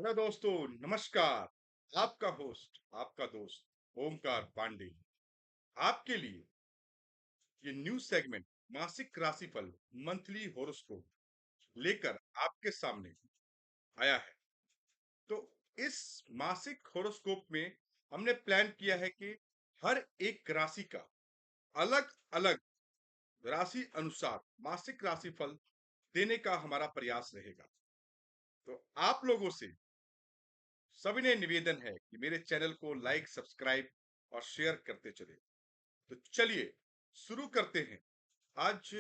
Hello दोस्तों, नमस्कार। आपका होस्ट, आपका दोस्त ओमकार पांडे आपके लिए ये न्यूज सेगमेंट मासिक राशिफल मंथली होरोस्कोप लेकर आपके सामने आया है। तो इस मासिक होरोस्कोप में हमने प्लान किया है कि हर एक राशि का अलग अलग राशि अनुसार मासिक राशिफल देने का हमारा प्रयास रहेगा। तो आप लोगों से सविनय निवेदन है कि मेरे चैनल को लाइक, सब्सक्राइब और शेयर करते चले। तो चलिए शुरू करते हैं आज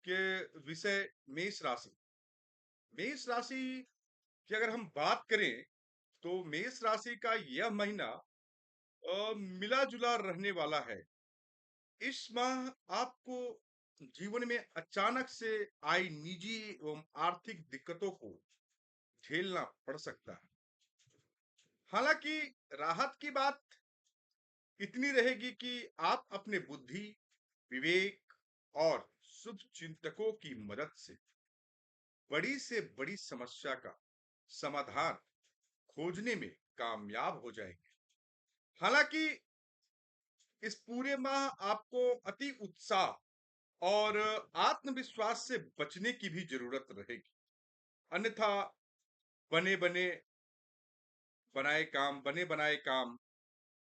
के विषय मेष राशि। मेष राशि की अगर हम बात करें तो मेष राशि का यह महीना मिला जुला रहने वाला है। इस माह आपको जीवन में अचानक से आई निजी एवं आर्थिक दिक्कतों को झेलना पड़ सकता है। हालांकि राहत की बात इतनी रहेगी कि आप अपने बुद्धि, विवेक और शुभ चिंतकों की मदद से बड़ी से बड़ी समस्या का समाधान खोजने में कामयाब हो जाएंगे। हालांकि इस पूरे माह आपको अति उत्साह और आत्मविश्वास से बचने की भी जरूरत रहेगी। अन्यथा बने बने बने बनाए काम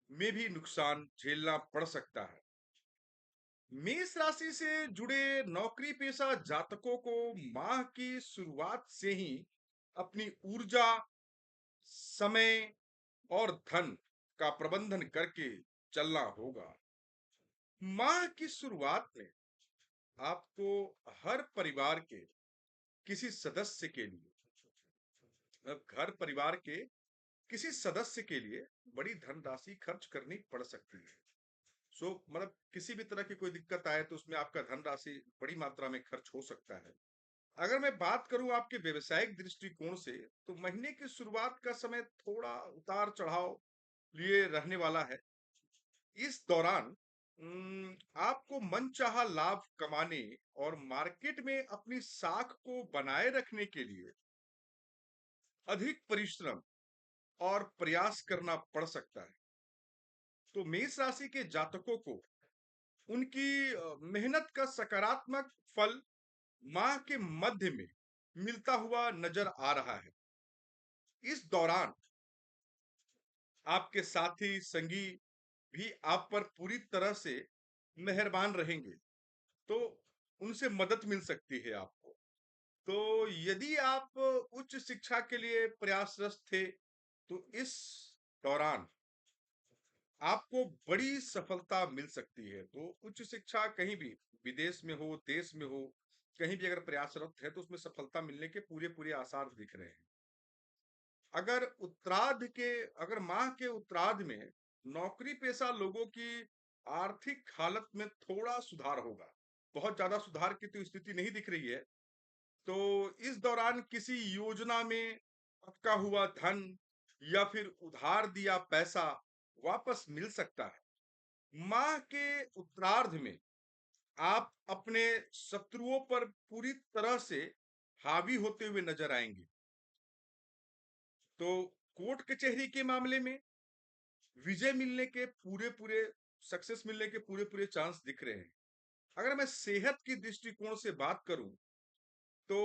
में भी नुकसान झेलना पड़ सकता है। मेष राशि से जुड़े नौकरी पेशा जातकों को माह की शुरुआत से ही अपनी ऊर्जा, समय और धन का प्रबंधन करके चलना होगा। माह की शुरुआत में आपको हर परिवार के किसी सदस्य के लिए घर परिवार के किसी सदस्य के लिए बड़ी धनराशि खर्च करनी पड़ सकती है। मतलब किसी भी तरह की कोई दिक्कत आए तो उसमें आपका धनराशि बड़ी मात्रा में खर्च हो सकता है। अगर मैं बात करूं आपके व्यवसायिक दृष्टिकोण से तो महीने की शुरुआत का समय थोड़ा उतार चढ़ाव लिए रहने वाला है। इस दौरान आपको मनचाहा लाभ कमाने और मार्केट में अपनी साख को बनाए रखने के लिए अधिक परिश्रम और प्रयास करना पड़ सकता है। तो मेष राशि के जातकों को उनकी मेहनत का सकारात्मक फल माह के मध्य में मिलता हुआ नजर आ रहा है। इस दौरान आपके साथी संगी भी आप पर पूरी तरह से मेहरबान रहेंगे, तो उनसे मदद मिल सकती है आपको। तो यदि आप उच्च शिक्षा के लिए प्रयासरत थे तो इस दौरान आपको बड़ी सफलता मिल सकती है। तो उच्च शिक्षा कहीं भी, विदेश में हो, देश में हो, कहीं भी अगर प्रयासरत है तो उसमें सफलता मिलने के पूरे पूरे आसार दिख रहे हैं। अगर अगर माह के उत्तरार्ध में नौकरी पेशा लोगों की आर्थिक हालत में थोड़ा सुधार होगा। बहुत ज्यादा सुधार की तो स्थिति नहीं दिख रही है। तो इस दौरान किसी योजना में अटका हुआ धन या फिर उधार दिया पैसा वापस मिल सकता है। माह के उत्तरार्ध में आप अपने शत्रुओं पर पूरी तरह से हावी होते हुए नजर आएंगे। तो कोर्ट कचहरी के मामले में विजय मिलने के पूरे पूरे सक्सेस मिलने के पूरे पूरे चांस दिख रहे हैं। अगर मैं सेहत की दृष्टिकोण से बात करूं तो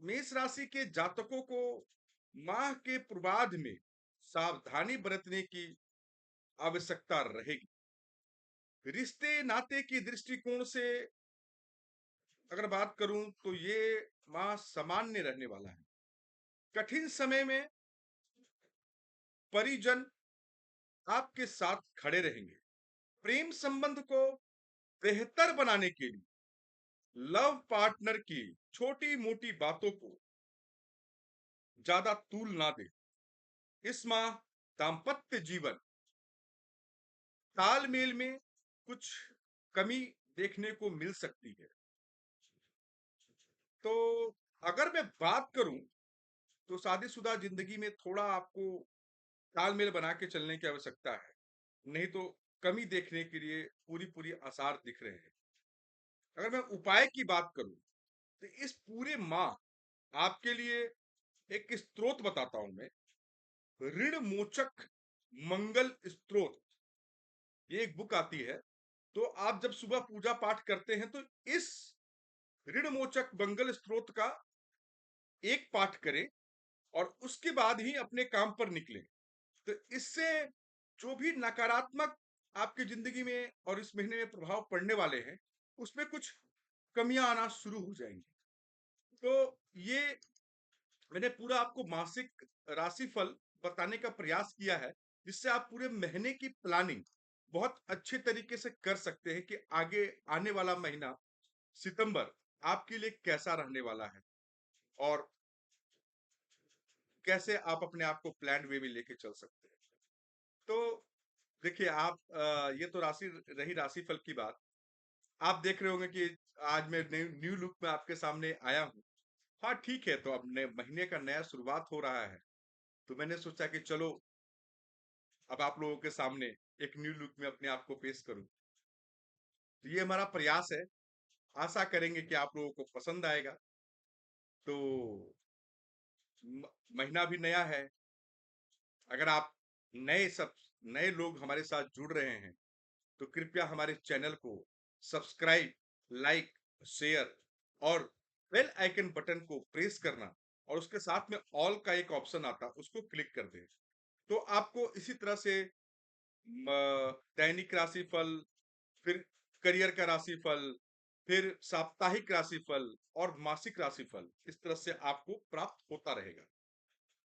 मेष राशि के जातकों को माह के पूर्वार्ध में सावधानी बरतने की आवश्यकता रहेगी। रिश्ते नाते की दृष्टिकोण से अगर बात करूं तो ये माह सामान्य रहने वाला है। कठिन समय में परिजन आपके साथ खड़े रहेंगे। प्रेम संबंध को बेहतर बनाने के लिए लव पार्टनर की छोटी मोटी बातों को ज्यादा तूल ना दे। इस माह दाम्पत्य जीवन तालमेल में कुछ कमी देखने को मिल सकती है। तो अगर मैं बात करूं तो शादीशुदा जिंदगी में थोड़ा आपको तालमेल बना के चलने की आवश्यकता है। नहीं तो कमी देखने के लिए पूरी पूरी आसार दिख रहे हैं। अगर मैं उपाय की बात करूं तो इस पूरे माह आपके लिए एक स्त्रोत बताता हूं मैं, ऋण मोचक मंगल स्त्रोत, ये एक बुक आती है। तो आप जब सुबह पूजा पाठ करते हैं तो इस ऋण मोचक मंगल स्त्रोत का एक पाठ करें और उसके बाद ही अपने काम पर निकलें। तो इससे जो भी नकारात्मक आपकी जिंदगी में और इस महीने में प्रभाव पड़ने वाले हैं, उसमें कुछ कमियां आना शुरू हो जाएंगी। तो ये मैंने पूरा आपको मासिक राशिफल बताने का प्रयास किया है, जिससे आप पूरे महीने की प्लानिंग बहुत अच्छे तरीके से कर सकते हैं कि आगे आने वाला महीना सितंबर आपके लिए कैसा रहने वाला है और कैसे आप अपने आप को प्लान वे में लेके चल सकते हैं। तो देखिए आप ये तो राशि रही राशिफल की बात। आप देख रहे होंगे कि आज मैं न्यू न्यू लुक में आपके सामने आया हूँ। हाँ ठीक है, तो अब नए महीने का नया शुरुआत हो रहा है, तो मैंने सोचा कि चलो अब आप लोगों के सामने एक न्यू लुक में अपने आप को पेश करूं। तो ये हमारा प्रयास है, आशा करेंगे कि आप लोगों को पसंद आएगा। तो महीना भी नया है। अगर आप नए लोग हमारे साथ जुड़ रहे हैं तो कृपया हमारे चैनल को सब्सक्राइब, लाइक, शेयर और बेल आइकन बटन को प्रेस करना और उसके साथ में ऑल का एक ऑप्शन आता है, उसको क्लिक कर दें। तो आपको इसी तरह से दैनिक राशिफल, फिर करियर का राशिफल, फिर साप्ताहिक राशिफल और मासिक राशिफल इस तरह से आपको प्राप्त होता रहेगा।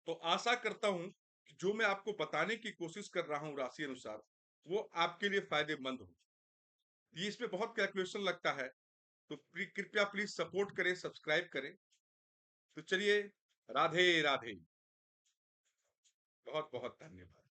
तो आशा करता हूं कि जो मैं आपको बताने की कोशिश कर रहा हूं राशि अनुसार, वो आपके लिए फायदेमंद हो। ये इसमें बहुत कैलकुलेशन लगता है, तो कृपया प्लीज सपोर्ट करें, सब्सक्राइब करें। तो चलिए, राधे राधे, बहुत बहुत धन्यवाद।